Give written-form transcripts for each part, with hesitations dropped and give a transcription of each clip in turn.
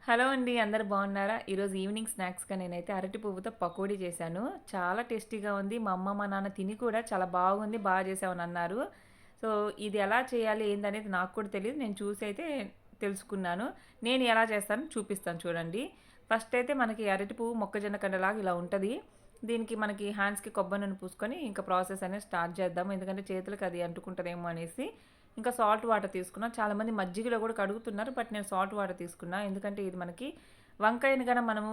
Hello అండి. అందరూ బాగున్నారా? ఈరోజు ఈవినింగ్ స్నాక్స్‌గా నేనైతే అరటి పువ్వుతో పకోడీ చేశాను. చాలా టేస్టీగా ఉంది. మా అమ్మ, మా నాన్న తిని కూడా చాలా బాగుంది, చేశావని అన్నారు. సో, ఇది ఎలా చేయాలి ఏందనేది నాకు కూడా తెలీదు. నేను చూసి అయితే తెలుసుకున్నాను. నేను ఎలా చేస్తానో చూపిస్తాను చూడండి. ఫస్ట్ అయితే మనకి అరటి పువ్వు మొక్కజొన్న కండలాగా ఇలా ఉంటది. దీనికి మనకి హ్యాండ్స్‌కి కొబ్బరి నూనె పూసుకొని ఇంకా ప్రాసెస్ అనేది స్టార్ట్ చేద్దాం. ఎందుకంటే చేతులకి అది అంటుకుంటదేమో అనేసి. ఇంకా సాల్ట్ వాటర్ తీసుకున్నా. చాలామంది మజ్జిగలో కూడా కడుగుతున్నారు. బట్ నేను సాల్ట్ వాటర్ తీసుకున్నా. ఎందుకంటే ఇది మనకి వంకాయని గన మనము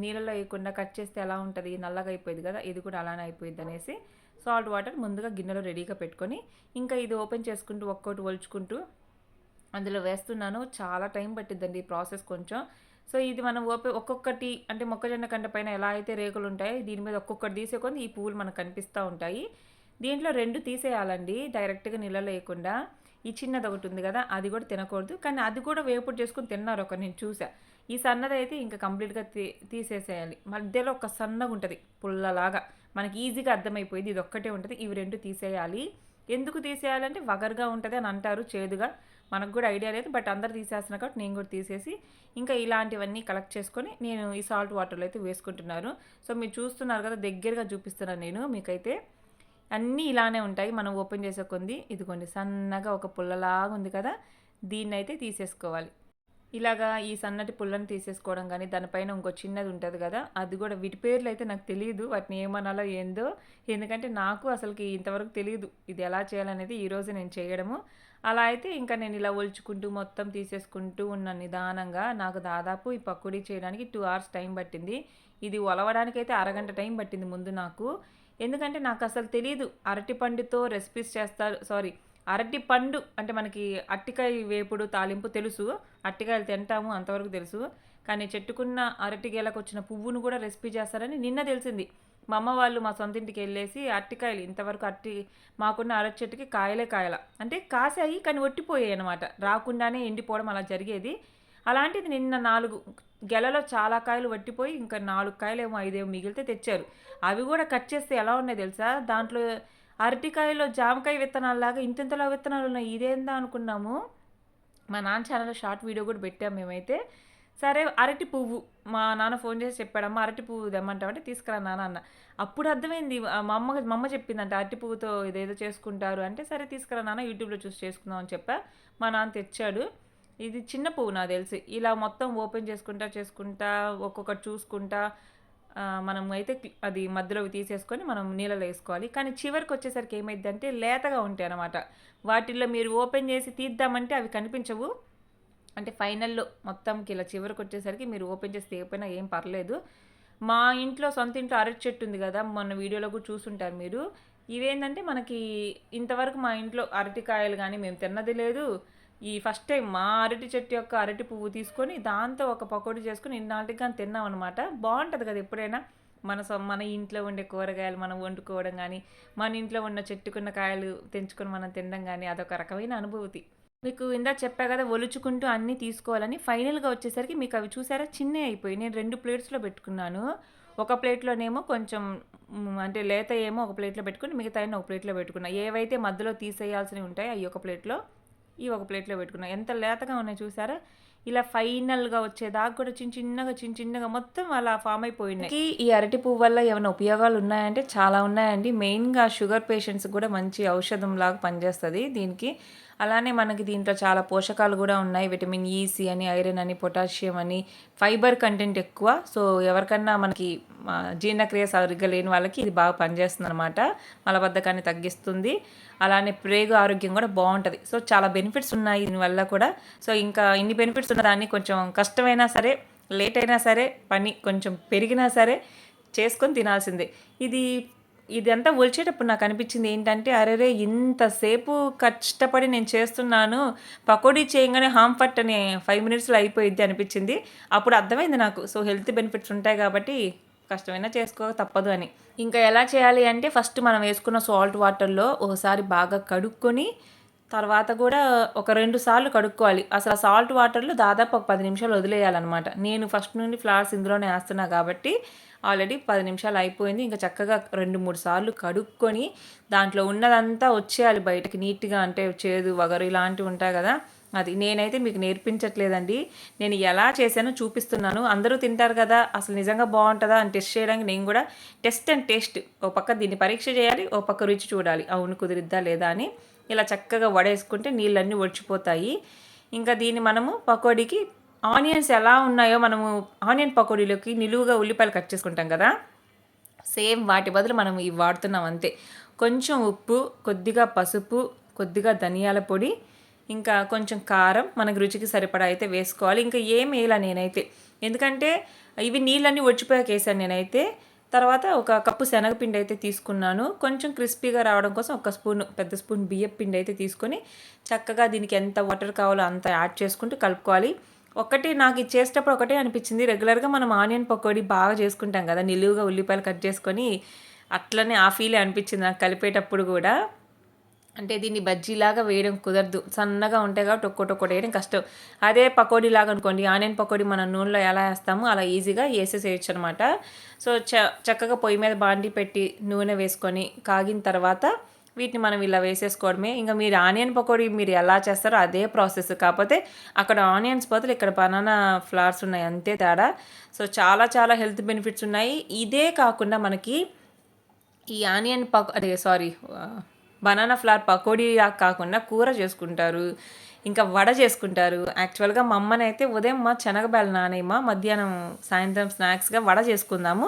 నీళ్ళలో వేయకుండా కట్ చేస్తే ఎలా ఉంటది? నల్లగా అయిపోయిద్ది కదా! ఇది కూడా అలానే అయిపోయిద్ది అనేసి సాల్ట్ వాటర్ ముందుగా గిన్నెలో రెడీగా పెట్టుకొని, ఇంకా ఇది ఓపెన్ చేసుకుంటూ ఒక్కోటి ఒలుచుకుంటూ అందులో వేస్తున్నాను. చాలా టైం పట్టిద్దండి ఈ ప్రాసెస్ కొంచెం. సో, ఇది మనం ఒక్కొక్కటి అంటే మొక్కజొన్న కండ పైన ఎలా అయితే రేకులుంటాయో దీని మీద ఒక్కొక్కటి తీసే కొద్దీ ఈ పువ్వులు మనకు కనిపిస్తా ఉంటాయి. దీంట్లో 2 తీసేయాలండి డైరెక్ట్‌గా నీళ్ళలో ఏయకుండా. ఈ చిన్నదొకటి ఉంది గదా! అది గూడా తినకూడదు. కానీ అది కూడా వేపుడు చేసుకొని తిన్నారు ఒకరు నేను చూసా. ఈ సన్నదైతే ఇంక కంప్లీట్‌గా తీసేసేయాలి. మధ్యలో ఒక సన్నగుంటది పుల్లలాగా. మనకి ఈజీగా అర్థమైపోయిద్ది. ఇదొక్కటే ఉంటది. ఇవి 2 తీసేయాలి. ఎందుకు తీసేయాలంటే వగరుగా ఉంటది అని అంటారు చేదుగా. మనకు గూడా ఐడియా లేదు. బట్ అందరూ తీసేస్తున్నారు కాబట్టి నేను గూడా తీసేసి, ఇంకా ఇలాంటివన్నీ కలెక్ట్ చేసుకొని నేను ఈ సాల్ట్ వాటర్‌లో అయితే వేసుకుంటున్నాను. సో, మీరు చూస్తున్నారు గదా! దగ్గరగా చూపిస్తున్నాను నేను మీకైతే. అన్నీ ఇలానే ఉంటాయి. మనం ఓపెన్ చేసే కొంది ఇదిగోండి సన్నగా ఒక పుల్లలాగా ఉంది కదా! దీన్నైతే తీసేసుకోవాలి. ఇలాగా ఈ సన్నటి పుల్లని తీసేసుకోవడం గానీ, దానిపైన ఇంకో చిన్నది ఉంటది గదా! అది గూడా వీటి పేర్లయితే నాకు తెలీదు. వాటిని ఏమనాలో ఏందో. ఎందుకంటే నాకు అసలకి ఇంతవరకు తెలీదు. ఇది ఎలా చేయాలనేది ఈరోజు నేను చేయడము. అలా అయితే ఇంకా నేను ఇలా ఒలుచుకుంటూ మొత్తం తీసేసుకుంటూ ఉన్నాను నిదానంగా. నాకు దాదాపు ఈ పకోడీ చేయడానికి 2 అవర్స్ టైం పట్టింది. ఇది ఒలవడానికైతే అరగంట టైం పట్టింది ముందు నాకు. ఎందుకంటే నాకసలు తెలీదు. అరటి పండుతో రెసిపీస్ చేస్తారు సారీ అరటి పండు అంటే మనకి అరటికాయ వేపుడు, తాలింపు తెలుసు. అరటికాయలు తింటాము అంతవరకు తెలుసు. కానీ చెట్టుకున్న అరటి గెలకొచ్చిన పువ్వును కూడా రెసిపీ చేస్తారని నిన్న తెలిసింది. మా అమ్మ వాళ్ళు మా సొంత ఇంటికెళ్ళేసి అరటికాయలు ఇంతవరకు మాకున్న అరటి చెట్టుకి కాయలే కాయల. అంటే కాసాయి కానీ ఒట్టిపోయాయనమాట. రాకుండానే ఎండిపోవడం అలా జరిగేది. అలాంటిది నిన్న 4 గెలలో చాలా కాయలు వట్టిపోయి ఇంకా 4 కాయలేమో, 5 మిగిలితే తెచ్చారు. అవి కూడా కట్ చేస్తే ఎలా ఉన్నాయో తెలుసా? దాంట్లో అరటికాయలో జామకాయ విత్తనాల్లాగా ఇంతింతలా విత్తనాలున్నాయి. ఇదేందా అనుకున్నాము. మా నాన్న ఛానల్‌లో షార్ట్ వీడియో కూడా పెట్టాం మేమైతే. సరే అరటి పువ్వు మా నాన్న ఫోన్ చేసి చెప్పాడమ్మా అరటి పువ్వు తెమ్మంటావంటే తీసుకురా నాన్న అన్న. అప్పుడు అర్థమైంది మా అమ్మ చెప్పిందంట అరటి పువ్వుతో ఇదేదో చేసుకుంటారు అంటే, సరే తీసుకురా నాన్న యూట్యూబ్‌లో చూసి చేసుకుందాం అని చెప్పా. మా నాన్న తెచ్చాడు. ఇది చిన్న పువ్వు నాకు తెలిసి. ఇలా మొత్తం ఓపెన్ చేసుకుంటా ఒక్కొక్కటి చూసుకుంటా మనం అయితే అది మధ్యలోవి తీసేసుకొని మనం నీళ్ళలో వేసుకోవాలి. కానీ చివరికొచ్చేసరికి ఏమైద్దంటే లేతగా ఉంటాయనమాట. వాటిల్లో మీరు ఓపెన్ చేసి తీద్దామంటే అవి కనిపించవు. అంటే ఫైనల్‌లో మొత్తంకి ఇలా చివరికొచ్చేసరికి మీరు ఓపెన్ చేసి తీయకపోయినా ఏం పర్లేదు. మా ఇంట్లో సొంత ఇంట్లో అరటి చెట్టు ఉంది గదా! మొన్న వీడియోలో కూడా చూసుంటారు మీరు. ఇవేందంటే మనకి ఇంతవరకు మా ఇంట్లో అరటికాయలు గానీ మేము తిన్నది లేదు. ఈ ఫస్ట్ టైం మా అరటి చెట్టు యొక్క అరటి పువ్వు తీసుకొని దాంతో ఒక పకోడీ చేసుకొని ఇన్నాళ్ళకి గాని తిన్నామనమాట. బావుంటది కదా! ఎప్పుడైనా మన ఇంట్లో ఉండే కూరగాయలు మనం వండుకోవడం గానీ, మన ఇంట్లో ఉన్న చెట్టుకున్న కాయలు తెంచుకొని మనం తినడం గానీ అదొక రకమైన అనుభూతి. మీకు ఇందాక చెప్పా కదా! ఒలుచుకుంటూ అన్నీ తీసుకోవాలని. ఫైనల్‌గా వచ్చేసరికి మీకు అవి చూసారా చిన్నయి అయిపోయాయి. నేను 2 ప్లేట్స్‌లో పెట్టుకున్నాను. ఒక ప్లేట్‌లోనేమో కొంచెం అంటే లేతయేమో ఒక ప్లేట్‌లో పెట్టుకొని మిగతాయన్ని ఒక ప్లేట్‌లో పెట్టుకున్నా. ఏవైతే మధ్యలో తీసేయాల్సినవి ఉంటాయో అయి ఒక ప్లేట్‌లో, ఇవి ఒక ప్లేట్‌లో పెట్టుకున్నా. ఎంత లేతగా ఉన్నాయో చూసారా? ఇలా ఫైనల్‌గా వచ్చేదాకా కూడా చిన్న చిన్నగా మొత్తం అలా ఫార్మ్ అయిపోయినాయి. ఈ అరటి పువ్వు వల్ల ఏమైనా ఉపయోగాలు ఉన్నాయంటే చాలా ఉన్నాయండి. మెయిన్‌గా షుగర్ పేషెంట్స్‌కి కూడా మంచి ఔషధంలాగా పనిచేస్తది దీనికి. అలానే మనకి దీంట్లో చాలా పోషకాలు గూడా ఉన్నాయి. విటమిన్ ఈ, సి అని, ఐరన్ అని, పొటాషియం అని, ఫైబర్ కంటెంట్ ఎక్కువ. సో, ఎవరికన్నా మనకి జీర్ణక్రియ సరిగ్గా లేని వాళ్ళకి ఇది బాగా పనిచేస్తుందనమాట. మలబద్ధకాన్ని తగ్గిస్తుంది. అలానే ప్రేగు ఆరోగ్యం కూడా బావుంటది. సో, చాలా బెనిఫిట్స్ ఉన్నాయి దీనివల్ల కూడా. సో, ఇంకా ఇన్ని బెనిఫిట్స్ ఉన్నదాన్ని కొంచెం కష్టమైనా సరే, లేట్ అయినా సరే, పని కొంచెం పెరిగినా సరే చేసుకొని తినాల్సిందే. ఇది ఇదంతా ఒలిచేటప్పుడు నాకనిపించింది ఏంటంటే, అరెరే! ఇంతసేపు కష్టపడి నేను చేస్తున్నాను. పకోడీ చేయంగానే హామ్ ఫట్ అని 5 మినిట్స్‌లో అయిపోయిద్ది అనిపించింది. అప్పుడు అర్థమైంది నాకు. సో, హెల్త్ బెనిఫిట్స్ ఉంటాయి కాబట్టి కష్టమైనా చేసుకోక తప్పదు అని. ఇంకా ఎలా చేయాలి అంటే, ఫస్ట్ మనం వేసుకున్న సాల్ట్ వాటర్‌లో ఒకసారి బాగా కడుక్కొని, తర్వాత గూడా ఒక 2 సార్లు కడుక్కోవాలి. అసలు ఆ సాల్ట్ వాటర్‌లో దాదాపు ఒక 10 నిమిషాలు వదిలేయాలనమాట. నేను ఫస్ట్ నుండి ఫ్లవర్స్ ఇందులోనే ఏస్తున్నా కాబట్టి ఆల్రెడీ 10 నిమిషాలు అయిపోయింది. ఇంకా చక్కగా 2, 3 సార్లు కడుక్కొని దాంట్లో ఉన్నదంతా వచ్చేయాలి బయటకి నీట్‌గా. అంటే చేదు, వగరు ఇలాంటివి ఉంటాయి గదా! అది నేనైతే మీకు నేర్పించట్లేదండి. నేను ఎలా చేశానో చూపిస్తున్నాను. అందరూ తింటారు కదా! అసలు నిజంగా బావుంటదా అని టెస్ట్ చేయడానికి నేను గూడా టెస్ట్ అండ్ టేస్ట్. ఓ పక్క దీన్ని పరీక్ష చేయాలి. ఓ పక్క రుచి చూడాలి. అవును కుదిరిద్దా లేదా అని. ఇలా చక్కగా వడేసుకుంటే నీళ్ళన్నీ ఒడిచిపోతాయి. ఇంకా దీన్ని మనము పకోడీకి ఆనియన్స్ ఎలా ఉన్నాయో మనము ఆనియన్ పకోడీలోకి నిలువుగా ఉల్లిపాయలు కట్ చేసుకుంటాం కదా! సేమ్ వాటి బదులు మనం ఇవి వాడుతున్నాం అంతే. కొంచెం ఉప్పు, కొద్దిగా పసుపు, కొద్దిగా ధనియాల పొడి, ఇంకా కొంచెం కారం మనకు రుచికి సరిపడా అయితే వేసుకోవాలి. ఇంకా ఏం వేయలా నేనైతే. ఎందుకంటే ఇవి నీళ్ళన్నీ ఒడిచిపోయాక వేసాను నేనైతే. తర్వాత ఒక కప్పు శనగపిండి అయితే తీసుకున్నాను. కొంచెం క్రిస్పీగా రావడం కోసం ఒక స్పూన్ పెద్ద స్పూన్ బియ్యపు పిండి అయితే తీసుకొని చక్కగా దీనికి ఎంత వాటర్ కావాలో అంత యాడ్ చేసుకుంటూ కలుపుకోవాలి. ఒకటి నాకు ఇది చేసేటప్పుడు ఒకటే అనిపించింది. రెగ్యులర్గా మనం ఆనియన్ పకోడీ బాగా చేసుకుంటాం కదా, నిలువుగా ఉల్లిపాయలు కట్ చేసుకొని అట్లనే ఆ ఫీలే అనిపించింది నాకు కలిపేటప్పుడు కూడా. అంటే దీన్ని బజ్జీలాగా వేయడం కుదరదు, సన్నగా ఉంటాయి కాబట్టి ఒక్కొక్కటి వేయడం కష్టం. అదే పకోడీ లాగా అనుకోండి, ఆనియన్ పకోడీ మనం నూనెలో ఎలా వేస్తామో అలా ఈజీగా వేసేసేయచ్చు అనమాట. సో చక్కగా పొయ్యి మీద బాండి పెట్టి నూనె వేసుకొని కాగిన తర్వాత వీటిని మనం ఇలా వేసేసుకోవడమే. ఇంకా మీరు ఆనియన్ పకోడీ మీరు ఎలా చేస్తారో అదే ప్రాసెస్, కాకపోతే అక్కడ ఆనియన్స్ బదులు ఇక్కడ బనానా ఫ్లవర్స్ ఉన్నాయి అంతే తేడా. సో చాలా చాలా హెల్త్ బెనిఫిట్స్ ఉన్నాయి. ఇదే కాకుండా మనకి ఈ ఆనియన్ బనానా ఫ్లవర్ పకోడీ కాకుండా కూర చేసుకుంటారు, ఇంకా వడ చేసుకుంటారు. యాక్చువల్గా మా అమ్మనైతే ఉదయం మా శనగబేళ్ళ నానేమా మధ్యాహ్నం సాయంత్రం స్నాక్స్గా వడ చేసుకుందాము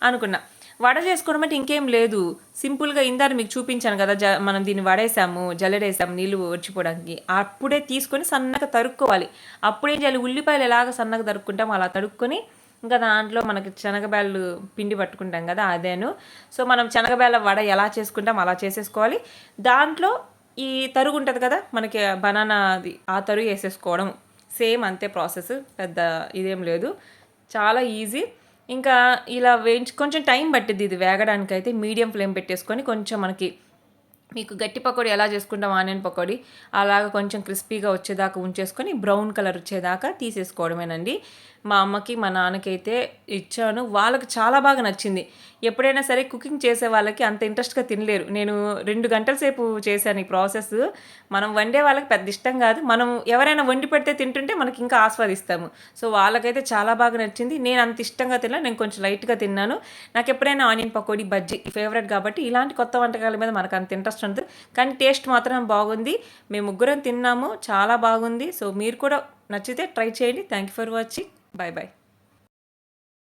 అనుకున్నా. వడ చేసుకోవడం అంటే ఇంకేం లేదు, సింపుల్గా ఇందాక మీకు చూపించాను కదా, మనం దీన్ని వడేసాము, జల్లెడేసాము నీళ్ళు వచ్చిపోవడానికి. అప్పుడే తీసుకొని సన్నగా తరుక్కోవాలి. అప్పుడేం చేయాలి, ఉల్లిపాయలు ఎలాగ సన్నగా తరుక్కుంటాము అలా తరుక్కొని ఇంకా దాంట్లో మనకి శనగబేళ్ళు పిండి పట్టుకుంటాం కదా అదేను. సో మనం శనగబేళ్ళ వడ ఎలా చేసుకుంటాం అలా చేసేసుకోవాలి. దాంట్లో ఈ తరుగు ఉంటుంది కదా మనకి బనానాది, ఆ తరుగు వేసేసుకోవడం సేమ్ అంతే ప్రాసెస్, పెద్ద ఇదేం లేదు, చాలా ఈజీ. ఇంకా ఇలా కొంచెం టైం పట్టిద్ది ఇది వేగడానికైతే. మీడియం ఫ్లేమ్ పెట్టేసుకొని కొంచెం మనకి మీకు గట్టి పకోడీ ఎలా చేసుకుంటాం ఆనియన్ పకోడీ అలాగ కొంచెం క్రిస్పీగా వచ్చేదాకా ఉంచేసుకొని బ్రౌన్ కలర్ వచ్చేదాకా తీసేసుకోవడమేనండి. మా అమ్మకి మా నాన్నకి అయితే ఇచ్చాను, వాళ్ళకి చాలా బాగా నచ్చింది. ఎప్పుడైనా సరే కుకింగ్ చేసే వాళ్ళకి అంత ఇంట్రెస్ట్గా తినలేరు. నేను 2 గంటల సేపు చేశాను ఈ ప్రాసెస్. మనం వండే వాళ్ళకి పెద్ద ఇష్టం కాదు, మనం ఎవరైనా వండి పెడితే తింటుంటే మనకి ఇంకా ఆస్వాదిస్తాము. సో వాళ్ళకైతే చాలా బాగా నచ్చింది. నేను అంత ఇష్టంగా తిన్నా, నేను కొంచెం లైట్గా తిన్నాను. నాకు ఎప్పుడైనా ఆనియన్ పకోడీ బజ్జీ ఫేవరెట్ కాబట్టి ఇలాంటి కొత్త వంటకాల మీద మనకు అంత ఇంట్రెస్ట్ ఉంటుంది, కానీ టేస్ట్ మాత్రం బాగుంది. మేము ముగ్గురం తిన్నాము, చాలా బాగుంది. సో మీరు కూడా నచ్చితే ట్రై చేయండి. Thank you for watching. Bye bye.